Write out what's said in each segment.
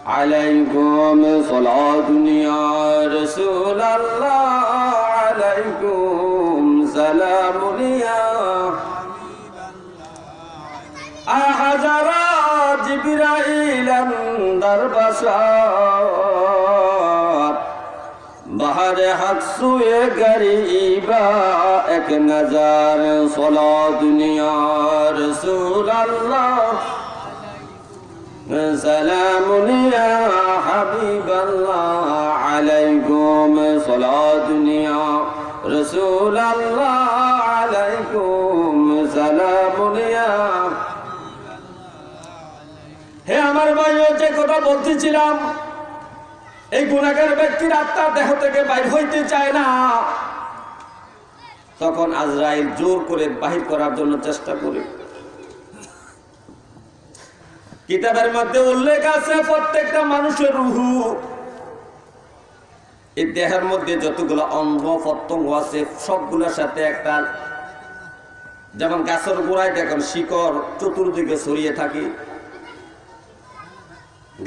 আলাইকুম সালাতুন ইয়া রাসূলুল্লাহ আলাইকুম সালামুন ইয়া হাজারা জিবরাইল আন্দর বসার বাহারে হক সুয়ে গরিবা এক নজর সালাতুন ইয়া রাসূলুল্লাহ সালামুন ইয়া হাবিবাল্লাহ আলাইকুম সালাতুন ইয়া রাসূলুল্লাহ আলাইকুম সালামুন ইয়া। হে আমার ভাই, যে কথা বলতেছিলাম, এই গুনাহগার ব্যক্তির আত্মা দেহ থেকে বাইর হইতে চায় না, তখন আজরাইল জোর করে বাহির করার জন্য চেষ্টা করে। কিতাবের মধ্যে উল্লেখ আছে প্রত্যেকটা মানুষের রুহু, এই দেহের মধ্যে যতগুলো অঙ্গ প্রত্যঙ্গ আছে সবগুলোর সাথে একটা, যেমন গাছের গোড়ায় দেখেন শিকড় চতুর্দিকে ছড়িয়ে থাকে,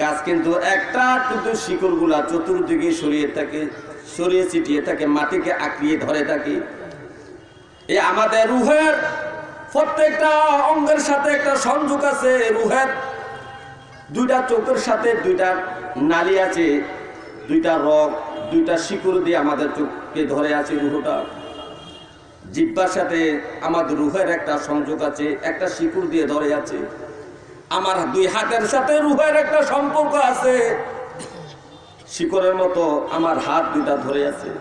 গাছ কিন্তু একটা, কিন্তু শিকড় গুলা চতুর্দিকে ছড়িয়ে থাকে, ছড়িয়ে ছিটিয়ে থাকে, মাটিকে আঁকড়িয়ে ধরে থাকে। এই আমাদের রুহের প্রত্যেকটা অঙ্গের সাথে একটা সংযোগ আছে। রুহের দুইটা চোখের সাথে দুইটা নালী আছে, দুইটা রগ, দুইটা শিকড় দিয়ে আমাদের চোখকে ধরে আছে রুহটা। জিহ্বার সাথে আমাদের রুহের একটা সংযোগ আছে, একটা শিকড় দিয়ে ধরে আছে। আমার দুই হাতের সাথে রুহের একটা সম্পর্ক আছে, শিকড়ের মতো আমার হাত দুইটা ধরে আছে।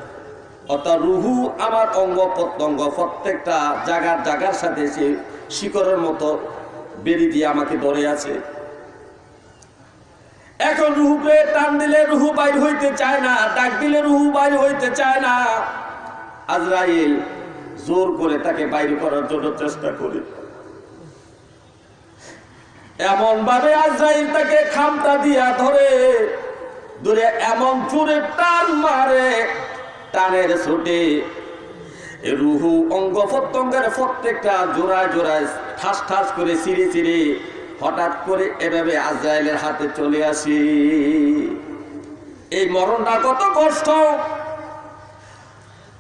অর্থাৎ রুহু আমার অঙ্গ প্রত্যঙ্গ প্রত্যেকটা জায়গার সাথে সে শিকড়ের মতো বেরি দিয়ে আমাকে ধরে আছে। এখন রুহুকে টান দিলে রুহু বাইর হইতে চায় না, ডাক দিলে রুহু বাইর হইতে চায় না। আজরাইল জোর করে তাকে বাইর করার জন্য চেষ্টা করে। এমন ভাবে আজরাইল তাকে খামটা দিয়া ধরে এমন জোরে টান মারে, টানের ছুটে রুহু অঙ্গ প্রত্যঙ্গের প্রত্যেকটা জোড়ায় জোড়ায় ঠাস ঠাস করে ছিঁড়ে ছিঁড়ে হঠাৎ করে এভাবে আজরাইলের হাতে চলে আসি। এই মরণটা কত কষ্ট!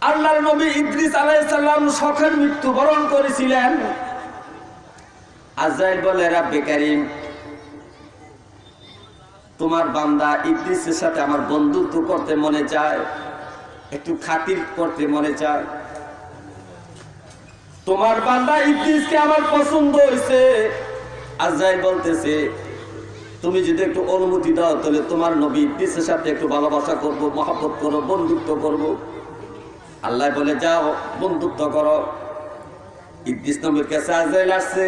আল্লাহর নবী ইদ্রিস আলাইহিস সালাম শখের মৃত্যুবরণ করেছিলেন। আজরাইল বলে, রাব্বে কারীম, তোমার বান্দা ইদ্রিসের সাথে আমার বন্ধুত্ব করতে মনে চায়, একটু খাতির করতে মনে চায়। তোমার বান্দা ইদ্রিসকে আমার পছন্দ হয়েছে। আজরাইল বলতেছে, তুমি যদি একটু অনুমতি দাও তাহলে তোমার নবী ইদ্রিসের সাথে একটু ভালোবাসা করবো, মহব্বত করবো, বন্ধুত্ব করবো। আল্লাহ বলে, যাও বন্ধুত্ব করো। ইদ্রিস নবীর কাছে আজরাইল আসছে।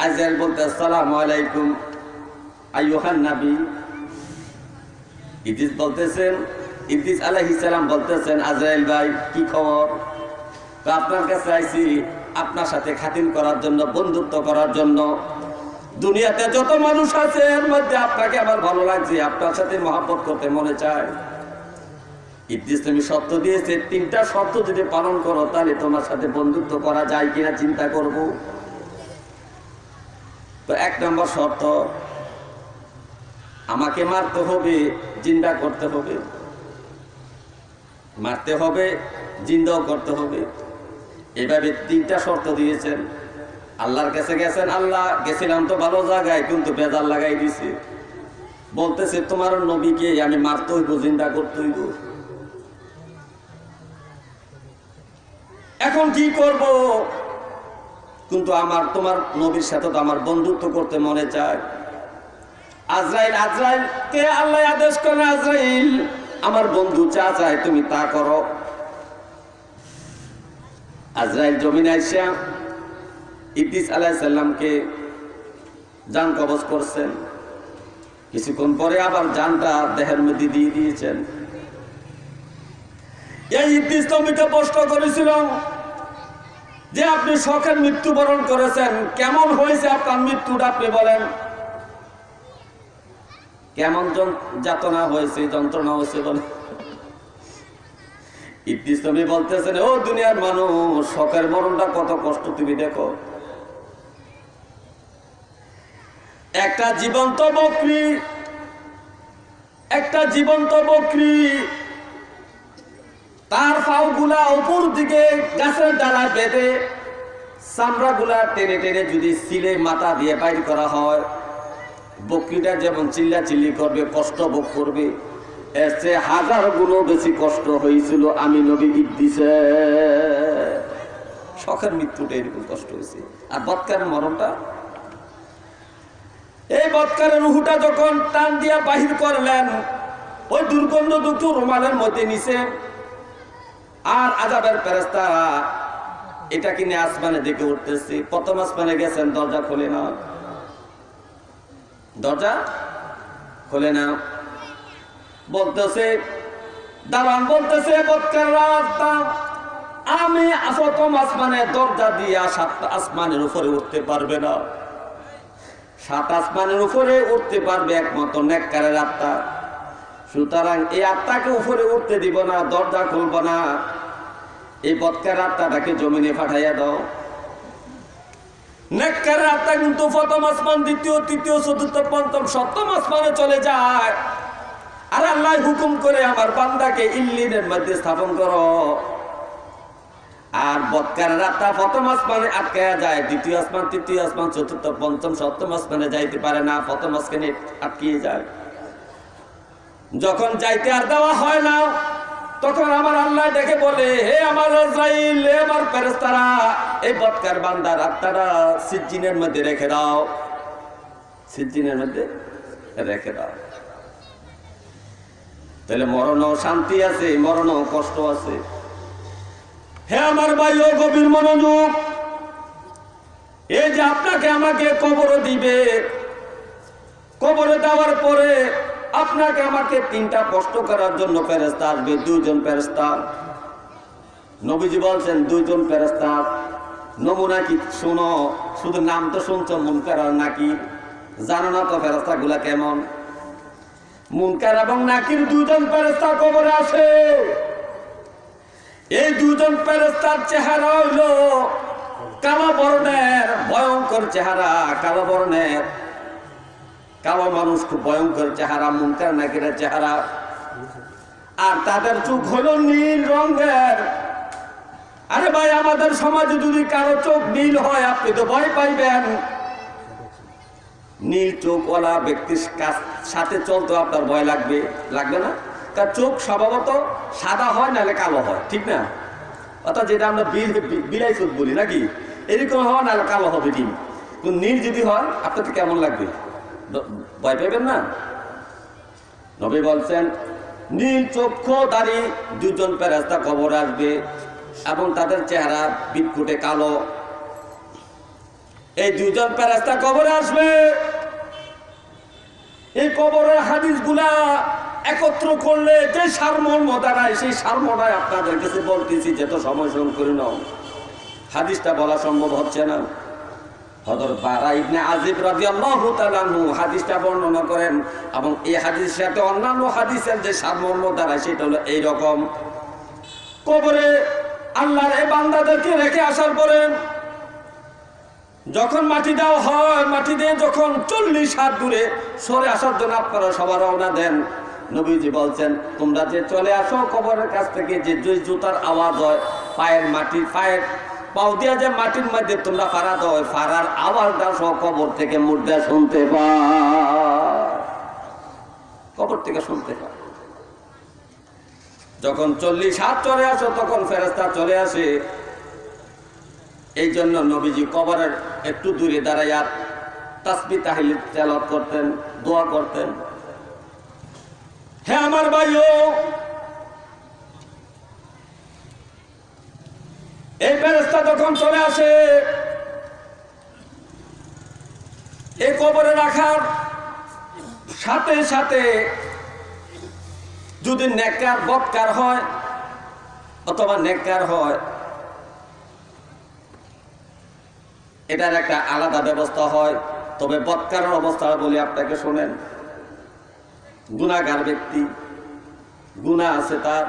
আজরাইল বলতে, আসসালামু আলাইকুম আইয়ুহান নবী। ইদ্রিস বলতেছেন, ইদ্রিস আলাইহিস সালাম বলতেছেন, আজরাইল ভাই কি খবর? তো আপনার কাছে আইছি আপনার সাথে খাতির করার জন্য, বন্ধুত্ব করার জন্য। দুনিয়াতে যত মানুষ আছে এর মধ্যে আপনাকে আমার ভালো লাগছে, আপনার সাথে মহব্বত করতে মনে চায়। ইদ্রিস তুমি শর্ত দিয়েছে, 3টা শর্ত যদি পালন করো তাহলে তোমার সাথে বন্ধুত্ব করা যায় কিনা চিন্তা করব। তো 1 নম্বর শর্ত, আমাকে মারতে হবে, জিন্দা করতে হবে, মারতে হবে, জিন্দাও করতে হবে। এভাবে 3টা শর্ত দিয়েছেন। আল্লাহর কাছে গেছেন, আল্লাহ গেছিলাম তো ভালো জায়গায়, কিন্তু বেজার লাগাই দিছে। বলতেছে, তোমার নবীকে আমি মারতে হইব, জিন্দা করতে হইব। এখন কি করব? কিন্তু আমার তোমার নবীর সাথে তো আমার বন্ধুত্ব করতে মনে চায়। আজরাইলকে আল্লাহ আদেশ করে, আজরাইল আমার বন্ধু যা চায় তুমি তা করো। আজরাইল জমিনে আইসা ইদ্রিস আলাইহিস সালামকে জান কবজ করছেন। কিছুক্ষণ পরে আবার জানটা দেহের মধ্যে দিয়ে দিয়েছেন। এই ইদ্রিস নবীকে প্রশ্ন করেছিল যে, আপনি শখের মৃত্যুবরণ করেছেন, কেমন হয়েছে আপনার মৃত্যুটা আপনি বলেন। কেমন যাতনা হয়েছে, যন্ত্রণা হয়েছে বলে। ইদ্রিস নবী বলতেছেন, ও দুনিয়ার মানুষ, শখের মরণটা কত কষ্ট তুমি দেখো। একটা জীবন্ত বকরি একটা জীবন্ত বকরি, তার পাগুলা উপর দিকে গাছের ডালায় বেঁধে চামড়া গুলা টেনে টেনে যদি সিলে মাথা দিয়ে বাইর করা হয়, বকরিটা যেমন চিল্লা চিল্লি করবে, কষ্ট ভোগ করবে, এর চেয়ে 1000 গুণও বেশি কষ্ট হয়েছিল আমি নবী ইদ্রিসে। শখের মৃত্যুটা এরকম কষ্ট হয়েছে। আর বৎকারের মরণটা, এই বৎকারের রুহুটা যখন টান দিয়া বাহির করলেন, ওই দুর্গন্ধযুক্ত রুমালের মধ্যে নিছে, আর আযাবের ফেরেশতারা এটা কিনে আসমানে দিকে উঠতেছে। প্রথম আসমানে গেছেন, দরজা খোলে না, দরজা খোলে না। বলতেছে দালান, বলতেছে বৎকাররা, আমি প্রথম আসমানে দরজা দিয়া 7 আসমানের উপরে উঠতে পারবে না। 7 আসমানের উপরে উঠতে পারবে একমাত্র নেককারের আত্মা। সুতরাং এই আত্মাকে উপরে উঠতে দিব না, দরজা খুলব না। এই বৎকার আত্মাটাকে জমিনে পাঠাইয়া দাও। নেককারের আত্মা কিন্তু প্রথম আসমান, দ্বিতীয়, তৃতীয়, চতুর্থ, পঞ্চম, সপ্তম আসমানে চলে যায়। আর আল্লাহ হুকুম করে আমার বান্দাকে ইল্লিনের মধ্যে স্থাপন করো। আর বৎকারের আত্মা প্রথম আসমানে আটকায়া যায়, দ্বিতীয় আসমান, তৃতীয় আসমান, চতুর্থ, পঞ্চম, সপ্তম আসমানে যাইতে পারে না, প্রথম আসমানে আটকিয়ে যায়। যখন যাইতে আর দেওয়া হয় না, তখন আমার আল্লাহ ডেকে বলে, হে আমার আজরাইল, হে আমার ফেরেশতারা, এই বৎকার বান্দার আত্মাটা সিজ্জিনের মধ্যে রেখে দাও, সিজ্জিনের মধ্যে রেখে দাও। তাহলে মরণও শান্তি আছে, মরণও কষ্ট আছে। হে আমার ভাইও, গভীর মনোযোগ। এই যে আপনাকে আমাকে কবরে দিবে, কবরে দেওয়ার পরে আপনাকে আমাকে 3টা প্রশ্ন করার জন্য ফেরেশতা আসবে, 2 জন ফেরেশতা। নবীজি বলছেন 2 জন ফেরেশতা। নমুনা কি শোনো, শুধু নাম তো শুনছো, মুনকার আর নাকির, জানো না তো ফেরেশতা গুলা কেমন। মুনকার এবং নাকির 2 জন ফেরেশতা কবরে আসে। এই 2 জন ফেরেশতার চেহারা হইল কালো বর্ণের, ভয়ঙ্কর চেহারা, কালো বর্ণের, কালো মানুষ, খুব ভয়ঙ্কর চেহারা মুনকার নাকিরের চেহারা। আর তাদের চোখ হলো নীল রঙের। আরে ভাই, আমাদের সমাজে যদি কারো চোখ নীল হয়, আপনি তো ভয় পাইবেন। নীল চোখওয়ালা ব্যক্তির সাথে চলতে আপনার ভয় লাগবে, লাগবে না? তার চোখ স্বভাবত সাদা হয়, নাহলে কালো হয়, ঠিক না? অর্থাৎ যেটা আমরা বিলাই চোখ বলি নাকি, এরকম হওয়া, নাহলে কালো হবে, ঠিক। কিন্তু নীল যদি হয়, আপনাকে কেমন লাগবে? ভয় পাইবেন না? নবী বলছেন নীল চক্ষুধারী 2 জন ফেরেশতা কবর আসবে এবং তাদের চেহারা বিটকুটে কালো। এই 2 জন ফেরেশতা কবরে আসবে। এই কবরের হাদিসগুলা একত্র করলে যে সারমর্ম দাঁড়ায়, সেই সারমর্মটাই আপনাদের কাছে বলতেছি, যত সময় সঙ্গ করে নাও। হাদিসটা বলা সম্ভব হচ্ছে না। হযরত বারা ইবনে আজিব রাদিয়াল্লাহু তাআলা আনহু হাদিসটা বর্ণনা করেন, এবং এই হাদিসের সাথে অন্যান্য হাদিসের যে সারমর্ম দাঁড়ায় সেটা হলো এইরকম। কবরে আল্লাহর এই বান্দাদেরকে রেখে আসার পরে যখন মাটি দেওয়া হয়, মাটি দিয়ে যখন 40 হাত দূরে সরে আসার জন্য আপনারা সবার রওনা দেন, নবীজি বলছেন তোমরা যে চলে আসো কবরের কাছ থেকে, যে জুতার আওয়াজ হয়, পায়ের মাটি, পায়ের পাও দিয়া যে মাটির মধ্যে তোমরা ফাড়া দাও, ফাড়ার আওয়াজটা সব কবর থেকে মুর্দা শুনতে পায়, কবর থেকে শুনতে পায়। যখন 40 হাত চলে আসো, তখন ফেরেশতা চলে আসে। এই জন্য নবীজি কবরের একটু দূরে দাঁড়াইয়া তাসবিহ তাহলিল তেলাওয়াত করতেন, দোয়া করতেন। হে আমার ভাইও, এই ফেরেশতা যখন চলে আসে, এই কবরে রাখার সাথে সাথে যদি নেককার বৎকার হয় অথবা নেককার হয়, এটার একটা আলাদা ব্যবস্থা হয়। তবে বৎকারের অবস্থা বলি আপনাকে, শোনেন। গুনাহগার ব্যক্তি, গুনাহ আছে তার,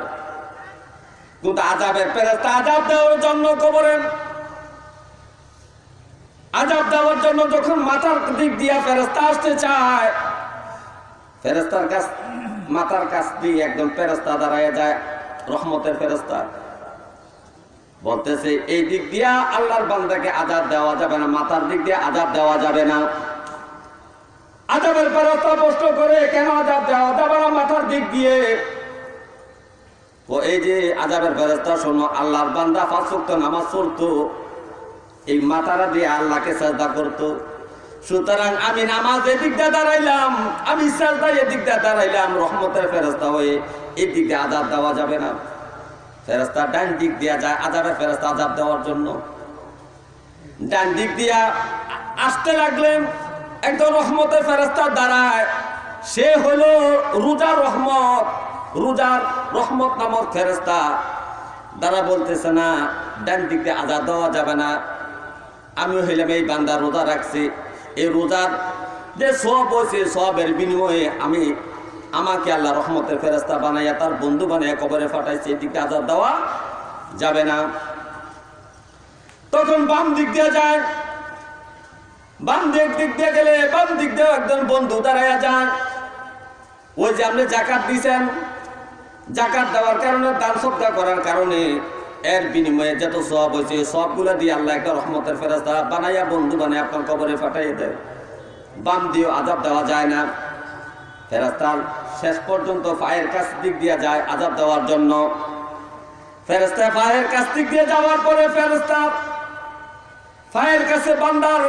কিন্তু আযাবের ফেরেশতা আযাব দেওয়ার জন্য কবরে আযাব দেওয়ার জন্য যখন মাথার দিক দিয়া ফেরেশতা আসতে চায়, ফেরেশতার কাছ মাথার কাছ দিয়ে একদম ফেরেশতা দাঁড়ায় যায়, রহমতের ফেরেশতা বলতেছে এই দিক দিয়া আল্লাহর বান্দাকে আযাব দেওয়া যাবে না, মাথার দিক দিয়ে আযাব দেওয়া যাবে না। আযাবের ফেরেশতা প্রশ্ন করে কেন আযাব দেওয়া যাবে না মাথার দিক দিয়ে? ও এই যে আযাবের ফেরেশতা শোনো, আল্লাহর বান্দা 5 ওয়াক্ত নামাজ পড়তো, এই মাথাটা দিয়ে আল্লাহকে সাজদা করতো, সুতরাং আমি নামাজ এদিক দিয়ে দাঁড়াইলাম, আমি সাজদা এদিক দিয়ে দাঁড়াইলাম, রহমতের ফেরেশতা হয়ে এই দিক দিয়ে আযাব দেওয়া যাবে না। ফেরেশতা ডান দিক দিয়া যায়, আযাবের ফেরেশতা আযাব দেওয়ার জন্য ডান দিক দিয়া আসতে লাগলেন। একজন রহমতের ফেরেশতা দাঁড়ায়, সে হলো রোজার রহমত, রোজার রহমত নামক ফেরেশতা। দ্বারা বলতেছে না ডান দিক দিয়ে আযাব দেওয়া যাবে না, আমিও হইলাম এই বান্দা রোজা রাখছি, এই রোজার যে সব হয়েছে সবের বিনিময়ে আমাকে আল্লাহ রহমতের ফেরেশতা বানাইয়া তার বন্ধু বানাইয়া কবরে ফাটাইছে, এই দিকে আযাব দেওয়া যাবে না। তখন বাম দিক দিয়ে যায়, বাম দিক দিয়ে গেলে বাম দিক দিয়ে একজন বন্ধু দাঁড়াইয়া যান। ওই যে আপনি জাকাত দিয়েছেন, জাকাত দেওয়ার কারণে, দান সদকা করার কারণে এর বিনিময়ে যত সব হয়েছে সবগুলা দিয়ে আল্লাহ একটা রহমতের ফেরেশতা বানাইয়া বন্ধু বানাইয়া আপনার কবরে ফাটাইয়া দেয়। বাম দিয়ে আযাব দেওয়া যায় না। ফেরেশতার শেষ পর্যন্ত পায়ের কাছ দিক দিয়ে যায় আযাব দেওয়ার জন্য। ফেরেশতা পায়ের কাছ দিক দিয়ে যাওয়ার পরে ফেরেশতা পায়ের কাছে বান্দার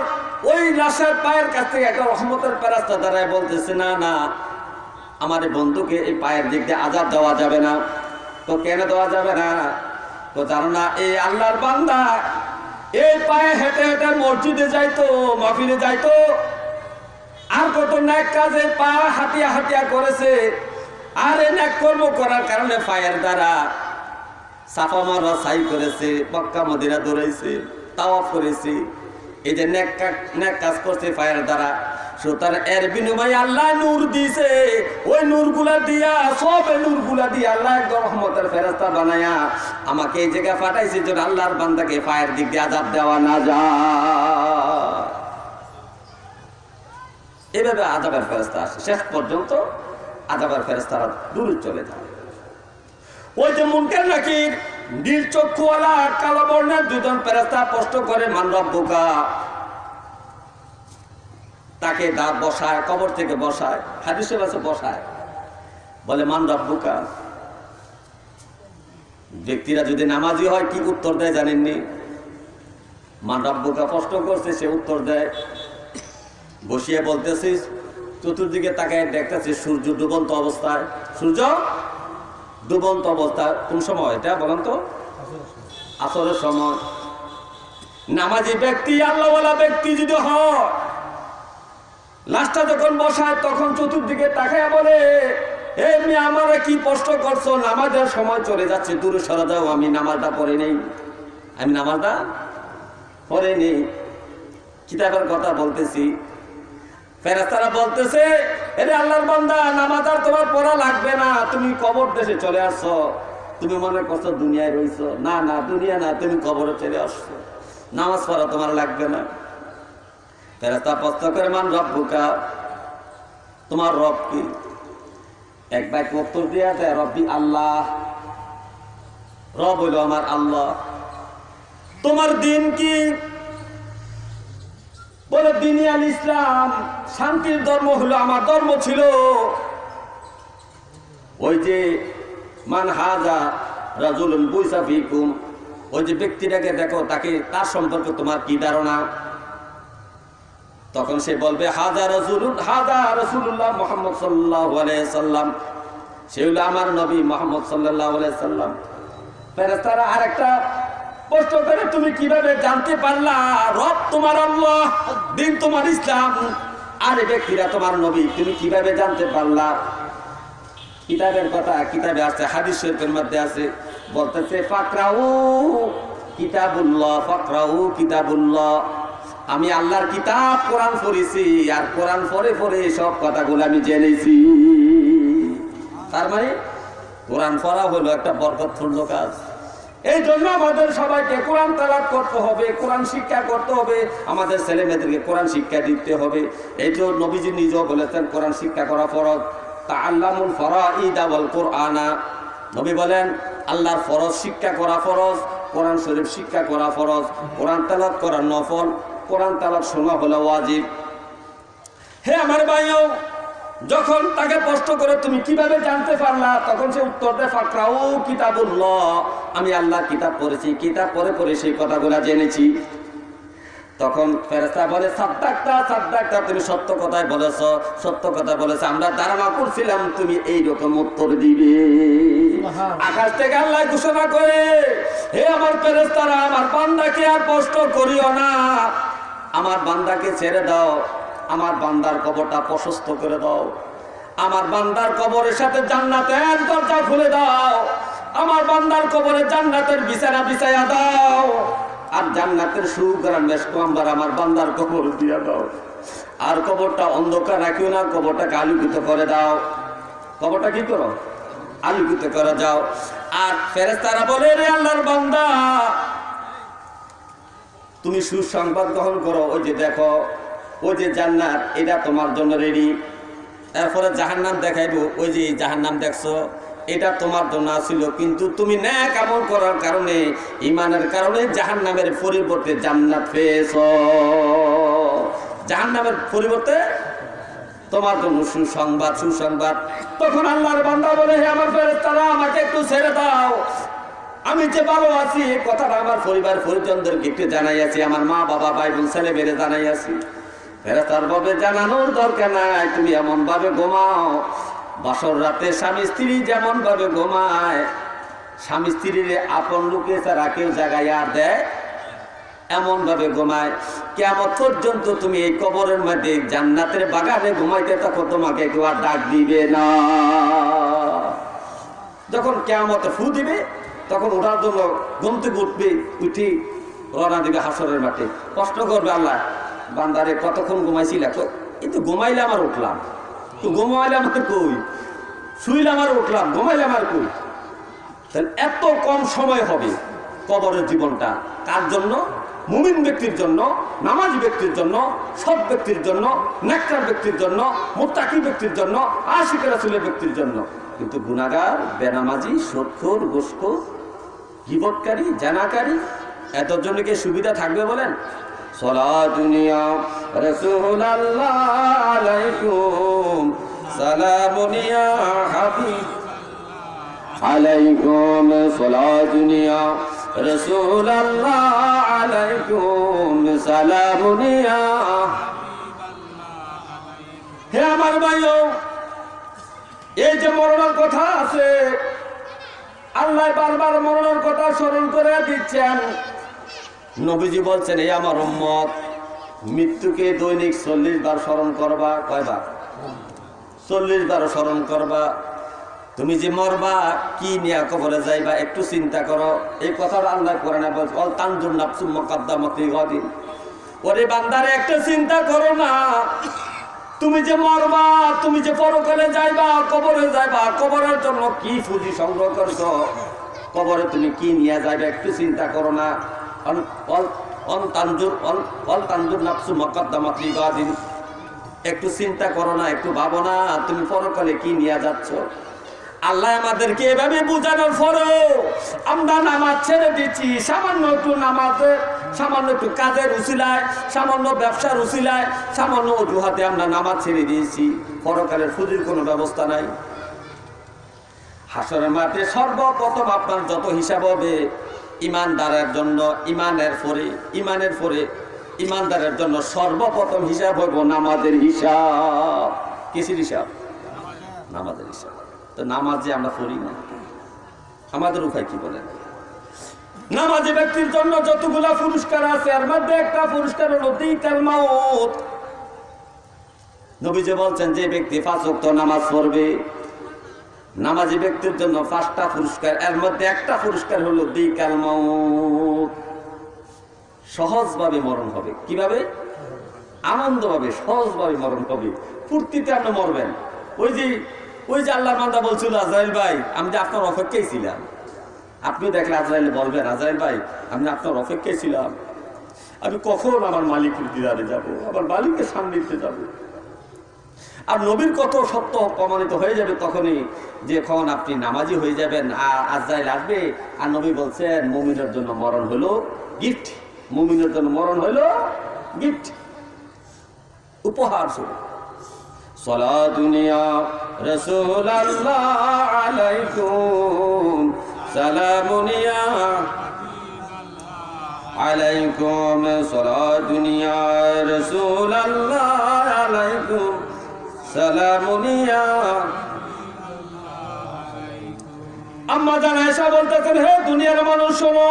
ওই লাশের পায়ের কাছ থেকে একটা রহমতের ফেরেশতা দাঁড়ায় বলতেছে না না, আমার বন্ধুকে এই পায়ের দিক দিয়ে আযাব দেওয়া যাবে না। তো কেন দেওয়া যাবে না? তো জানো না এই আল্লাহর বান্দা এই পায়ে হেঁটে হেঁটে মসজিদে যাইতো, মাহফিলে যাইতো, আর কত নেক কাজে পা হাতিয়া হাতিয়া করেছে, আর এই নেক কর্ম করার কারণে পায়ের দ্বারা সাফা মারওয়া সাই করেছে, মক্কা মদিনা দৌড়াইছে, তাওয়াফ করেছে, এই যে নেক কাজ করছে পায়ের দ্বারা। সুতরাং এর বিনিময়ে আল্লাহ নূর দিয়েছে, ওই নূরগুলা দিয়া নূরগুলা দিয়া আল্লাহ একদম রহমতের ফেরেশতা বানায়া আমাকে এই জায়গায় পাঠাইছে যেন আল্লাহর বান্দাকে পায়ের দিক দিয়ে আযাব দেওয়া না যায়। এভাবে আযাবের ফেরেশতা আসে, শেষ পর্যন্ত আযাবের ফেরেশতারা দূরে চলে যায়। ওই যে মুনকার নাকির নীল চক্ষুওয়ালা কালো বর্ণের দুজন ফেরেশতা প্রশ্ন করে মান রব্বুকা, তাকে দাঁত বসায়, কবর থেকে বসায়, হাদিসে আছে বসায়, বলে মান রব্বুকা। ব্যক্তিরা যদি নামাজি হয় কি উত্তর দেয় জানেননি? মান রব্বুকা প্রশ্ন করছে, সে উত্তর দেয় বসিয়ে বলতেছিস, চতুর্দিকে তাকায় দেখতেছিস সূর্য ডুবন্ত অবস্থায়। সূর্য ডুবন্ত অবস্থায় কোন সময় এটা বলেন তো? আসরের সময়। নামাজি ব্যক্তি, আল্লাহওয়ালা ব্যক্তি যদি হয়, লাশটা যখন বসায় তখন চতুর্দিকে তাকায় বলে এমনি আমারে কি প্রশ্ন করছো, নামাজের সময় চলে যাচ্ছে, দূরে সরে যাও, আমি নামাজটা পড়ে নেই, আমি নামাজটা পড়ে নেই। কিতাবের কথা বলতেছি। ফেরেশতারা বলতেছে এরে আল্লাহর বান্দা, নামাজ আর তোমার পড়া লাগবে না, তুমি কবর দেশে চলে আসছো, তুমি মনে করছো দুনিয়ায় রইছো, না না দুনিয়া না, তুমি কবরে চলে আসছো, নামাজ পড়া তোমার লাগবে না। ফেরেশতা প্রশ্ন করে মান রব্বুকা, তোমার রব কি? এক বাক্য উত্তর দিয়া দেয় রব্বি আল্লাহ, রব হইল আমার আল্লাহ। তোমার দিন কি? বলে দিনই আল ইসলাম, শান্তির ধর্ম হলো আমার ধর্ম ছিল। ওই যে মান হাজা রাজুলুন বুইসা ফিকুম, ওই যে ব্যক্তিটাকে দেখো, তাকে তার সম্পর্কে তোমার কি ধারণা? তখন সে বলবে হাজা রাসূলুল্লাহ মুহাম্মদ সাল্লাল্লাহু আলাইহি সাল্লাম, সে হলো আমার নবী মুহাম্মদ সাল্লাল্লাহু আলাইহি সাল্লাম। ফেরেশতারা আরেকটা প্রশ্ন করে তুমি কিভাবে জানতে পারলা রব তোমার আল্লাহ, দিন তোমার ইসলাম, আর এই ব্যক্তিরা তোমার নবী, তুমি কিভাবে জানতে পারলা? কিতাবের কথা, কিতাবে আছে, হাদিস শরীফের মধ্যে আছে, বলতেছে ফাকরাউ কিতাবুল্লাহ, ফাকরাউ কিতাবুল্লাহ, আমি আল্লাহর কিতাব কোরআন পড়েছি, আর কোরআন পড়ে পড়ে সব কথাগুলো আমি জেনেছি। তার মানে কোরআন পড়া হলো একটা বরকতপূর্ণ কাজ। এই জন্য আমাদের সবাইকে কোরআন তেলাওয়াত করতে হবে, কোরআন শিক্ষা করতে হবে, আমাদের ছেলে মেয়েদেরকে কোরআন শিক্ষা দিতে হবে। এই যে নবীজি নিজেও বলেছেন কোরআন শিক্ষা করা ফরজ। তাআল্লামুল ফারাইদা ওয়াল কুরআনা। নবী বলেন আল্লাহর ফরজ শিক্ষা করা ফরজ, কোরআন শরীফ শিক্ষা করা ফরজ, কোরআন তেলাওয়াত করা নফল, কোরআন তেলাওয়াত শোনা হলো ওয়াজিব। হে আমার ভাইও, যখন তাকে প্রশ্ন করে তুমি কিভাবে জানতে পারলা, তখন সে উত্তর দেয় ফাকরাউ কিতাবুল্লাহ, আমি আল্লাহর কিতাব পড়েছি, কিতাব পড়ে পড়ে সেই কথাগুলো জেনেছি। তখন ফেরেশতা বলে সাদ্দাকতা সাদ্দাকতা, তুমি সত্য কথাই বলেছ, সত্য কথা বলেছ, আমরা ধারণা করছিলাম তুমি এইরকম উত্তর দিবে। আকাশ থেকে আল্লাহ ঘোষণা করে, হে আমার ফেরেশতারা, আমার বান্দাকে আর প্রশ্ন করিও না, আমার বান্দাকে ছেড়ে দাও, আমার বান্দার কবরটা প্রশস্ত করে দাও, আমার বান্দার কবরের সাথে জান্নাতের দরজা খুলে দাও, আমার বান্দার কবরে জান্নাতের বিছানা বিছাইয়া দাও, আর জান্নাতের সুগন্ধ মেশকাম্বার আমার বান্দার কবর দিয়া দাও, আর কবরটা অন্ধকার রাখিও না, কবরটাকে আলোকিত করে দাও। কবরটা কি করো? আলোকিত করে যাও। আর ফেরেশতারা বলে, রে আল্লাহর বান্দা, তুমি সুসংবাদ গ্রহণ করো, ওই যে দেখো, ওই যে জান্নাত, এটা তোমার জন্য রেডি। এরপরে জাহান্নাম দেখাইবো, ওই যে জাহান্নাম দেখছো, এটা তোমার জন্য ছিল, কিন্তু তুমি নেক আমল করার কারণে, ঈমানের কারণে জাহান্নামের পরিবর্তে জান্নাত পেয়েছো। জাহান্নামের পরিবর্তে তোমার জন্য সুসংবাদ, সুসংবাদ। তখন আল্লাহর বান্দা বলে, হে আমার ফেরেশতারা, আমাকে একটু ছেড়ে দাও, আমি যে ভালো আছি এই কথাটা আমার পরিবার পরিজনদেরকে একটু জানাই আছি, আমার মা বাবা ভাই বোন ছেলে মেয়েরে জানাই আছি। ফেরেশতার ভাবে জানানোর দরকার নাই, তুমি এমন ভাবে ঘুমাও, বাসর রাতে স্বামী স্ত্রী যেমন ভাবে ঘুমায়, স্বামী স্ত্রীর আপন লোকে ছাড়া কেউ জাগাইয়া দেয়, এমন ভাবে ঘুমায়। কিয়ামত পর্যন্ত তুমি এই কবরের মধ্যে জান্নাতের বাগানে ঘুমাইতে থাকো, তোমাকে কেউ আর ডাক দিবে না। যখন কিয়ামতে ফু দিবে, তখন ওঠার জন্য ঘুম থেকে উঠবে, উঠি রওনা দিবে হাসরের মাঠে। প্রশ্ন করবে আল্লাহ, বান্দারে কতক্ষণ ঘুমাইছিল? কিন্তু ঘুমাইলাম আর উঠলাম, তো ঘুমাইলাম তো কই, শুইলাম আর উঠলাম, ঘুমাইলাম আর কই। তাহলে এত কম সময় হবে কবরের জীবনটা কার জন্য? মুমিন ব্যক্তির জন্য, নামাজি ব্যক্তির জন্য, সৎ ব্যক্তির জন্য, নেককার ব্যক্তির জন্য, মুত্তাকি ব্যক্তির জন্য, আশিক রাসূলের ব্যক্তির জন্য। কিন্তু গুনাহগার, বেনামাজি, সুদখোর, ঘুষখোর, গীবতকারী, জানাকারী, এতর জন্য কি সুবিধা থাকবে বলেন? সালাতুন ইয়া রাসূলুল্লাহ আলাইকুম, সালামুন ইয়া হাবিব আলাইকুম, সালাতুন ইয়া রাসূলুল্লাহ আলাইকুম, সালামুন ইয়া। হে আমার ভাইও, এই যে মরণের কথা আছে, আল্লাহ বারবার মরণের কথা স্মরণ করে দিচ্ছেন। নবীজি বলছেন, এই আমার উম্মত, মৃত্যুকে দৈনিক 40 বার স্মরণ করবা। কয়বার? 40 বার স্মরণ করবা। তুমি যে মরবা, কি নিয়ে কবরে যাইবা, একটু চিন্তা করো। এই কথাটা আল্লাহ কোরআনে বলছে, অল তানজুর নাফসু মা কাদ্দামাত লিগাদিন। ওরে বান্দারে, একটা চিন্তা করো না, তুমি যে মরবা, তুমি যে পরকালে যাইবা, কবরে যাইবা, কবরের জন্য কি পুঁজি সংগ্রহ করছো, কবরে তুমি কি নিয়ে যাইবা, একটু চিন্তা করো না। একটু চিন্তা করো না, একটু ভাবো না, তুমি পরকালে কি নিয়ে যাচ্ছ। আল্লাহ আমাদেরকে এভাবে বোঝানোর পরেও আমরা নামাজ ছেড়ে দিচ্ছি। সামান্য একটু নামাজে, সামান্য একটু কাজের উসিলায়, সামান্য ব্যবসার উসিলায়, সামান্য অজুহাতে আমরা নামাজ ছেড়ে দিয়েছি। পরকালের ফুজির কোনো ব্যবস্থা নাই। হাসরের মাঠে সর্বপ্রথম আপনার যত হিসাব হবে, ইমানদারের জন্য ইমানের পরে ইমানদারের জন্য সর্বপ্রথম হিসাব হইব নামাজের হিসাব। কিসের হিসাব? নামাজের হিসাব। তো নামাজ যে আমরা পড়ি না, আমাদের উপায় কি বলেন? নামাজি ব্যক্তির জন্য যতগুলা পুরস্কার আছে, এর মধ্যে একটা পুরস্কার হলো দিকাল মাউত। নবীজি বলছেন, যে ব্যক্তি 5 ওয়াক্ত নামাজ পড়বে, নামাজি ব্যক্তির জন্য 5টা পুরস্কার, এর মধ্যে একটা পুরস্কার হলো দিকাল মাউত। সহজভাবে মরণ হবে। কিভাবে? আনন্দভাবে, সহজভাবে মরণ হবে। ফুর্তিতে আপনি মরবেন। ওই যে আল্লাহর বান্দা বলছিল, আজরাইল ভাই, আমি যে আপনার অপেক্ষায় ছিলাম। আপনি দেখলে আজরাইল বলবেন, আজরাইল ভাই, আমি আপনার অপেক্ষায় ছিলাম, আমি কখন আমার মালিকের দিদারে যাব, আমার মালিকের সান্নিধ্যে যাব। আর নবীর কত সত্য প্রমাণিত হয়ে যাবে তখনই, যখন আপনি নামাজি হয়ে যাবেন আর আজরাইল আসবে আর নবী বলছেন মুমিনের জন্য মরণ হলো গিফট, মুমিনের জন্য মরণ হলো গিফট, উপহার স্বরূপ। সালাতুন ইয়া রাসূলুল্লাহ আলাইকুম, সালামুন ইয়া আলাইকুম, সালাতুন ইয়া রাসূলুল্লাহ আলাইকুম, সালামুন ইয়া। আম্মা জান আয়েশা বলতেছেন, হে দুনিয়ার মানুষ শোনো,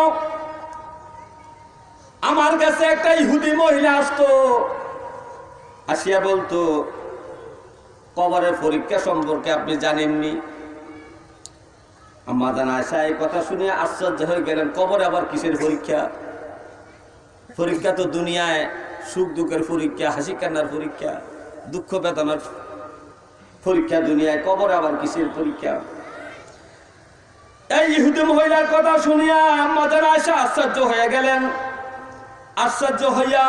আমার কাছে একটা ইহুদি মহিলা আসতো, আসিয়া বলতো কবরের পরীক্ষা সম্পর্কে আপনি জানেননি। আম্মা জান আয়েশা এই কথা শুনে আশ্চর্য হয়ে গেলেন, কবরে আবার কিসের পরীক্ষা? পরীক্ষা তো দুনিয়ায় সুখ দুঃখের পরীক্ষা, হাসি কান্নার পরীক্ষা, দুঃখ বেদনার পরীক্ষা দুনিয়ায়, কবরে আবার কিসের পরীক্ষা? এই ইহুদি মহিলার কথা শুনিয়া আম্মা জান আয়েশা আশ্চর্য হয়ে গেলেন। আশ্চর্য হইয়া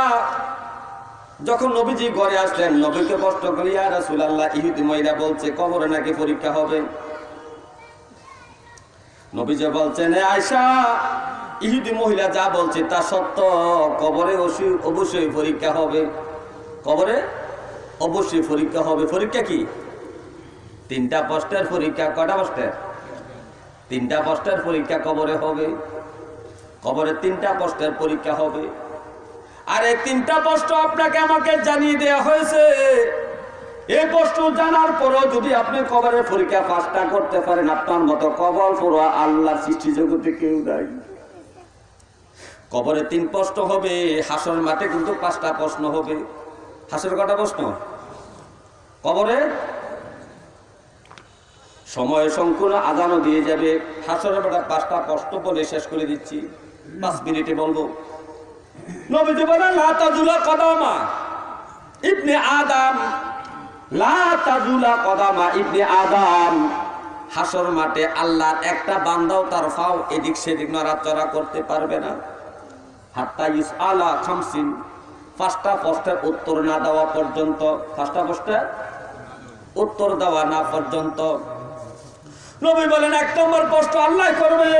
যখন নবীজি ঘরে আসলেন, নবীকে প্রশ্ন করিয়া, রাসূলুল্লাহ ইহুদি মহিলা বলছে কবরে নাকি পরীক্ষা হবে। নবীজি বলছেন, হে আয়েশা, ইহুদি মহিলা যা বলছে তা সত্য, কবরে অবশ্যই পরীক্ষা হবে, কবরে অবশ্যই পরীক্ষা হবে। পরীক্ষা কি? 3টা প্রশ্নের পরীক্ষা। কটা প্রশ্নের? 3টা প্রশ্নের পরীক্ষা কবরে হবে, কবরে 3টা প্রশ্নের পরীক্ষা হবে। আর এই 3টা প্রশ্ন আপনাকে আমাকে জানিয়ে দেওয়া হয়েছে। এই প্রশ্ন জানার পরও যদি আপনি কবরের পরীক্ষা পাসটা করতে পারেন, আপনার মতো কবর পড়া আল্লাহর সৃষ্টি জগতে কেউ নাই। কবরে 3 প্রশ্ন হবে, হাসর মাঠে কিন্তু 5টা প্রশ্ন হবে। হাসর কটা প্রশ্ন? কবরে সময় সংকীর্ণ, আজানও দিয়ে যাবে। হাসরের মাঠে 5টা প্রশ্ন বলে শেষ করে দিচ্ছি, 5 মিনিটে বলবো। নবীজি বলেন, লা তাজুলা কদামা ইবনে আদম, লা তাজুলা কদামা ইবনে আদম। হাসর মাঠে আল্লাহর একটা বান্দাও তার পাও এদিক সেদিক নড়াচড়া করতে পারবে না। হাত্তা ইউসআলা খামসিন, 5টা প্রশ্নের উত্তর না দেওয়া পর্যন্ত, 5টা প্রশ্নের উত্তর দেওয়া না পর্যন্ত। নবী বলেন, 1 নম্বর প্রশ্ন আল্লাহ করবে,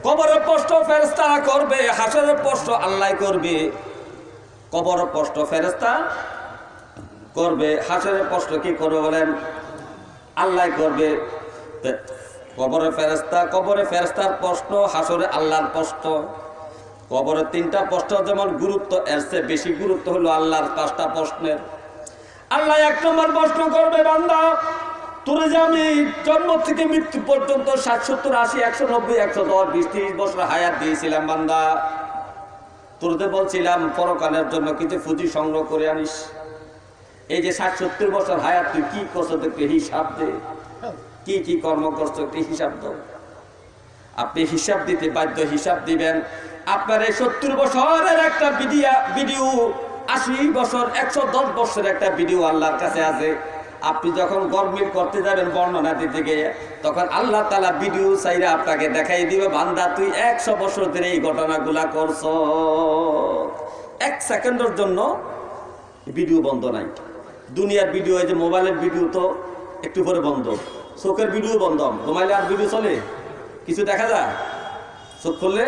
কবরের প্রশ্ন ফেরেশতারা করবে, হাসরের প্রশ্ন আল্লাহ করবে। কবরের প্রশ্ন ফেরেশতা করবে, হাসরের প্রশ্ন কি করবে বলেন? আল্লাহ করবে। কবরের ফেরেশতার প্রশ্ন, হাসরে আল্লাহর প্রশ্ন। কবরের 3টা প্রশ্ন যেমন গুরুত্ব, এর চেয়ে বেশি গুরুত্ব হলো আল্লাহর 5টা প্রশ্নের। আল্লাহ 1 নম্বর প্রশ্ন করবে, বান্দা তোরে যে আমি জন্ম থেকে মৃত্যু পর্যন্ত 60, 70, 80, 190, 110, 20, 30 বছর হায়াত দিয়েছিলাম, বান্দা তোরতে বলছিলাম পরকালের জন্য কিছু পুঁজি সংগ্রহ করে আনিস। এই যে 60, 70 বছর হায়াত তুই কি করছো দেখতে হিসাব দে, কি কি কর্ম করছো একটি হিসাব দাও। আপনি হিসাব দিতে বাধ্য, হিসাব দিবেন। আপনার এই 70 বছরের একটা ভিডিও, 80 বছর, 110 বছরের একটা ভিডিও আল্লাহর কাছে আছে। আপনি যখন গরমিল করতে যাবেন বর্ণনা দিতে গিয়ে, তখন আল্লাহ তাআলা ভিডিও চাইরা আপনাকে দেখাই দিবে, বান্দা তুই 100 বছর ধরে এই ঘটনাগুলা করছো। 1 সেকেন্ডের জন্য ভিডিও বন্ধ নাই। দুনিয়ার ভিডিও, এই যে মোবাইলের ভিডিও তো একটু পরে বন্ধ, চোখের ভিডিও বন্ধ। মোবাইলে আর ভিডিও চলে? কিছু দেখা যায়? চোখ খুললে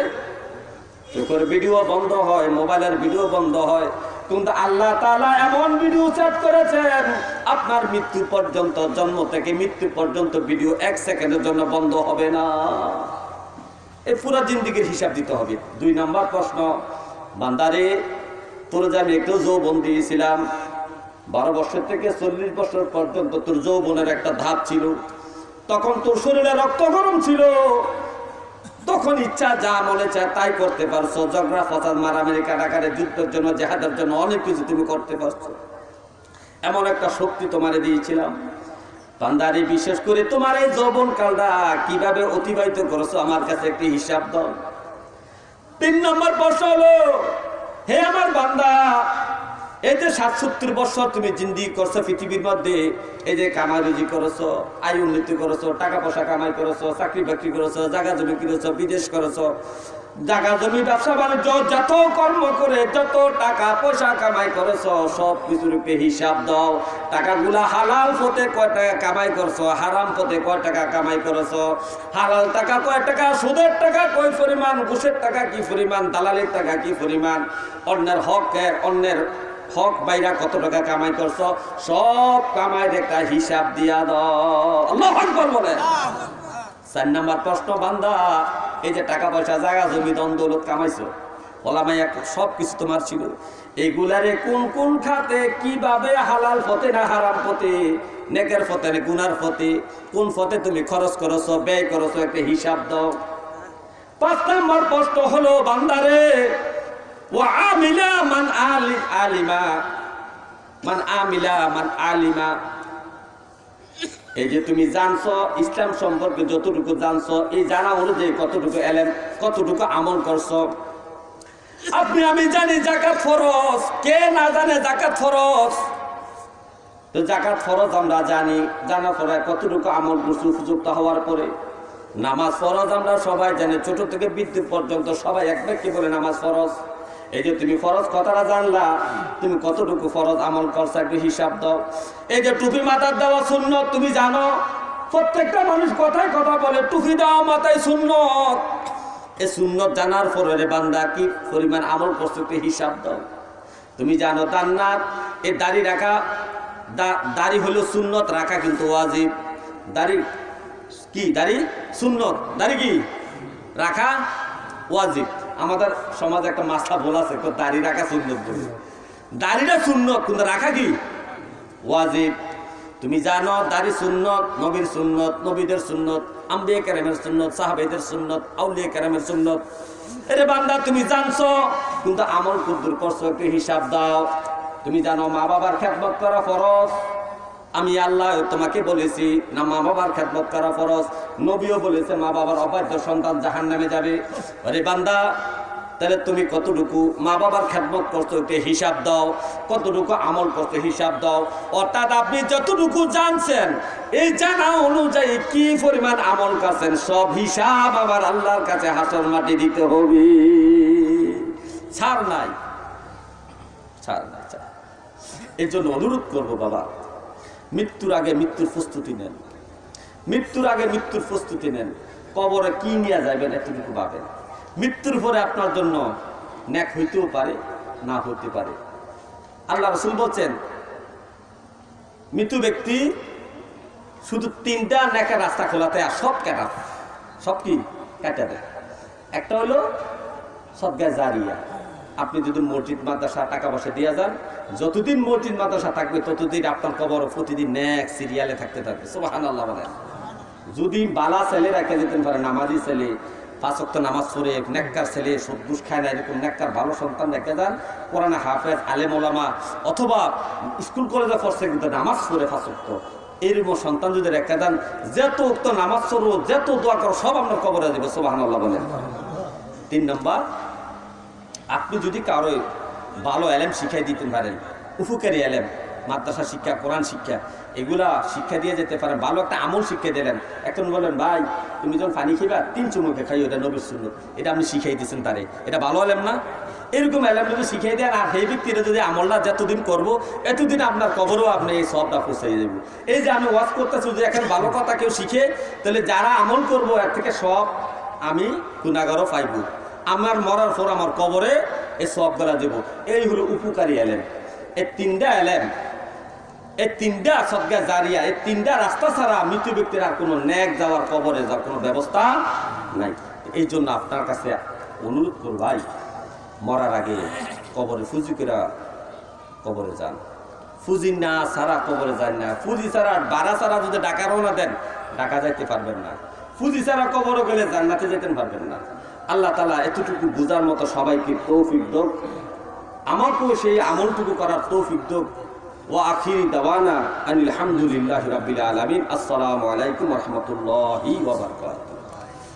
চোখের ভিডিও বন্ধ হয়, মোবাইলের ভিডিও বন্ধ হয়। কিন্তু আল্লাহ তাআলা এমন ভিডিও সেট করেছেন, আপনার মৃত্যু পর্যন্ত, জন্ম থেকে মৃত্যু পর্যন্ত ভিডিও 1 সেকেন্ডের জন্য বন্ধ হবে না। এই পুরো জিন্দেগির হিসাব দিতে হবে। 2 নম্বর প্রশ্ন, বান্দারে তোর যে আমি একটু যৌবন দিয়েছিলাম, 12 বছর থেকে 40 বছর পর্যন্ত তোর যৌবনের একটা ধাপ ছিল। তখন তোর শরীরে রক্ত গরম ছিল, তখন ইচ্ছা যা মনে চায় তাই করতে পারছো। ঝগড়া ফসাদ, মারামারি, কাটাকাটি, যুদ্ধের জন্য, জেহাদের জন্য অনেক কিছু তুমি করতে পারছো। এমন একটা শক্তি তোমারে দিয়েছিলাম। বান্দারে বিশেষ করে তোমার এই যৌবন কালটা কিভাবে অতিবাহিত করেছো আমার কাছে একটি হিসাব দাও। 3 নম্বর প্রশ্ন হলো, হে আমার বান্দা, এই যে ৭৭ বছর তুমি জিন্দিগি করছো পৃথিবীর মধ্যে, এই যে কামাই রুজি করেছো, আয় উন্নতি করেছো, টাকা পয়সা কামাই করেছো, চাকরি বাকরি করেছো, জায়গা জমি কিনেছো, বিদেশ করেছো, জায়গা জমি ব্যবসা বাণিজ্য যত কর্ম করে যত টাকা পয়সা কামাই করেছো সব কিছুর উপরে হিসাব দাও। টাকাগুলা হালাল পথে কয় টাকা কামাই করছো, হারাম পথে কয় টাকা কামাই করেছো, হালাল টাকা কয় টাকা, সুদের টাকা কয় পরিমাণ, ঘুষের টাকা কি পরিমাণ, দালালির টাকা কি পরিমাণ, অন্যের হক বাইরা কত টাকা কামাই করছো, সব কামাই একটা হিসাব দিয়া দাও। আল্লাহু আকবার বলে। ৪ নাম্বার প্রশ্ন, বান্দা এই যে টাকা পয়সা জায়গা জমি দন দৌলত কামাইছো, ওলামাই সব কিছু তোমার ছিল, এইগুলারে কোন কোন খাতে কিভাবে, হালাল পথে না হারাম পথে, নেকের পথে না গুনার পথে, কোন পথে তুমি খরচ করেছো, ব্যয় করেছো, একটা হিসাব দাও। ৫ নাম্বার প্রশ্ন হলো, বান্দারে ওয়া আমিলা মান আলিমা মান আমিলা মান আলিমা, এই যে তুমি জানছো ইসলাম সম্পর্কে যতটুকু জানছো, এই জানা অনুযায়ী কতটুকু এলেম, কতটুকু আমল করছো। আপনি আমি জানি যাকাত ফরজ, কে না জানে যাকাত ফরজ? তো যাকাত ফরজ আমরা জানি, জানার পরে কতটুকু আমল করছি উপযুক্ত হওয়ার পরে। নামাজ ফরজ আমরা সবাই জানি, ছোট থেকে বৃদ্ধ পর্যন্ত সবাই এক ব্যক্তি বলে নামাজ ফরজ। এই যে তুমি ফরজ কথাটা জানলা, তুমি কতটুকু ফরজ আমল করছো একটু হিসাব দাও। এই যে টুপি মাথার দেওয়া সুন্নত তুমি জানো, প্রত্যেকটা মানুষ কথায় কথা বলে টুপি দেওয়া মাথায় সুন্নত। এই সুন্নত জানার পরে রে বান্দা কি পরিমাণ আমল করছো একটু হিসাব দাও। তুমি জানো জান্নাত, এই দাড়ি রাখা, দাড়ি হলো সুন্নত, রাখা কিন্তু ওয়াজিব। দাড়ি কি? দাড়ি সুন্নত, দাড়ি কি? রাখা ওয়াজিব। আমাদের সমাজে একটা মাসলা বলা আছে, দাড়ি রাখা সুন্নত বলে। দাড়িটা সুন্নত কিন্তু রাখা কি? ওয়াজিব। তুমি জানো দাড়ি সুন্নত, নবীর সুন্নত, নবীদের সুন্নত, আম্বিয়া কেরামের সুন্নত, সাহাবাদের সুন্নত, আউলিয়া কেরামের সুন্নত। এরে বান্দা তুমি জানছো কিন্তু আমল কুদ্দুর করছো একটু হিসাব দাও। তুমি জানো মা বাবার খেদমত করা ফরজ, আমি আল্লাহ তোমাকে বলেছি না মা বাবার খেদমত করা ফরজ, নবীও বলেছে মা বাবার অবাধ্য সন্তান জাহান্নামে যাবে। আরে বান্দা তাহলে তুমি কতটুকু মা বাবার খেদমত করছো একটু হিসাব দাও, কতটুকু আমল করছো হিসাব দাও। অর্থাৎ আপনি যতটুকু জানছেন এই জানা অনুযায়ী কি পরিমাণ আমল করছেন সব হিসাব আবার আল্লাহর কাছে হাসর মাটি দিতে হবে। ছাড় নাই, ছাড় নাই। এর জন্য অনুরোধ করবো বাবা, মৃত্যুর আগে মৃত্যুর প্রস্তুতি নেন, মৃত্যুর আগে মৃত্যুর প্রস্তুতি নেন। কবরে কি নিয়ে যাবেন এতটুকু ভাবেন। মৃত্যুর পরে আপনার জন্য নেক হইতেও পারে, না হইতে পারে। আল্লাহ রাসূল বলছেন মৃত্যু ব্যক্তি শুধু 3টা নেকের রাস্তা খোলাতে আর সব কাটা, সব কি কাটা দেয়। একটা হলো সদকা জারিয়া, আপনি যদি মসজিদ মাদ্রাসা টাকা পয়সা দিয়ে যান, যতদিন মসজিদ মাদ্রাসা থাকবে ততদিন আপনার কবর প্রতিদিন নেক সিরিয়ালে থাকতে থাকবে। সুবহানাল্লাহ বলেন। যদি বালা ছেলে রেখে যেতেন পারে, নামাজি ছেলে, 5 ওয়াক্ত নামাজ পড়ে, নেককার ছেলে, সুদ ঘুষ খায় না, এরকম নেককার ভালো সন্তান রেখে যান, কোরআনে হাফেজ, আলেম ওলামা, অথবা স্কুল কলেজে পড়ছে কিন্তু নামাজ পড়ে 5 ওয়াক্ত, এরকম সন্তান যদি রেখে দেন, যত ওক্ত নামাজ পড়ো, যত দোয়া করো সব আপনার কবরে দেবে। সুবহানাল্লাহ বলেন। 3 নম্বর, আপনি যদি কারো ভালো এলেম শিখাই দিতে পারেন, উপকারী এলেম, মাদ্রাসা শিক্ষা, কোরআন শিক্ষা, এগুলা শিক্ষা দিয়ে যেতে পারেন, ভালো একটা আমল শিক্ষা দিলেন। এখন বলেন ভাই তুমি যখন পানি খাইবা 3 চুমুকে খাই, ওটা নবীর সুন্নাত, এটা আপনি শিখাই দিচ্ছেন তারে, এটা ভালো এলেম না? এরকম এলেম যদি শিখাই দেন আর সেই ব্যক্তিরা যদি আমলটা যতদিন করবো এতদিন আপনার কবরও আপনি এই সবটা পৌঁছাই যাবো। এই যে আমি ওয়াজ করতেছি, যদি এখন ভালো কথা কেউ শিখে তাহলে যারা আমল করবো এর থেকে সব আমি গুনাহগারও পাইব, আমার মরার পর আমার কবরে এই সবগুলা দেব। এই হলো উপকারী এলেম। এই 3টা এলেম, এই 3টা সদকা জারিয়া, এই 3টা রাস্তা ছাড়া মৃত্যু ব্যক্তির আর কোনো নেক যাওয়ার, কবরে যাওয়ার কোনো ব্যবস্থা নাই। এই জন্য আপনার কাছে অনুরোধ করব ভাই, মরার আগে কবরে ফুজি করে কবরে যান। ফুজি না ছাড়া কবরে যান না। ফুজি ছাড়া বাড়া ছাড়া যদি ডাকা রওনা দেন, ডাকা যাইতে পারবেন না। ফুজি ছাড়া কবরে গেলে জান্নাতে যেতে পারবেন না। আল্লাহ তাআলা এতটুকু বোঝার মতো সবাইকে তৌফিক দাও, আমাকেও সেই আমলটুকু করার তৌফিক দাও। ওয়া আখিরি দাওয়ানা আনিল হামদুলিল্লাহি রাব্বিল আলামিন। আসসালামু আলাইকুম ওয়া রাহমাতুল্লাহি ওয়া বারাকাতুহু।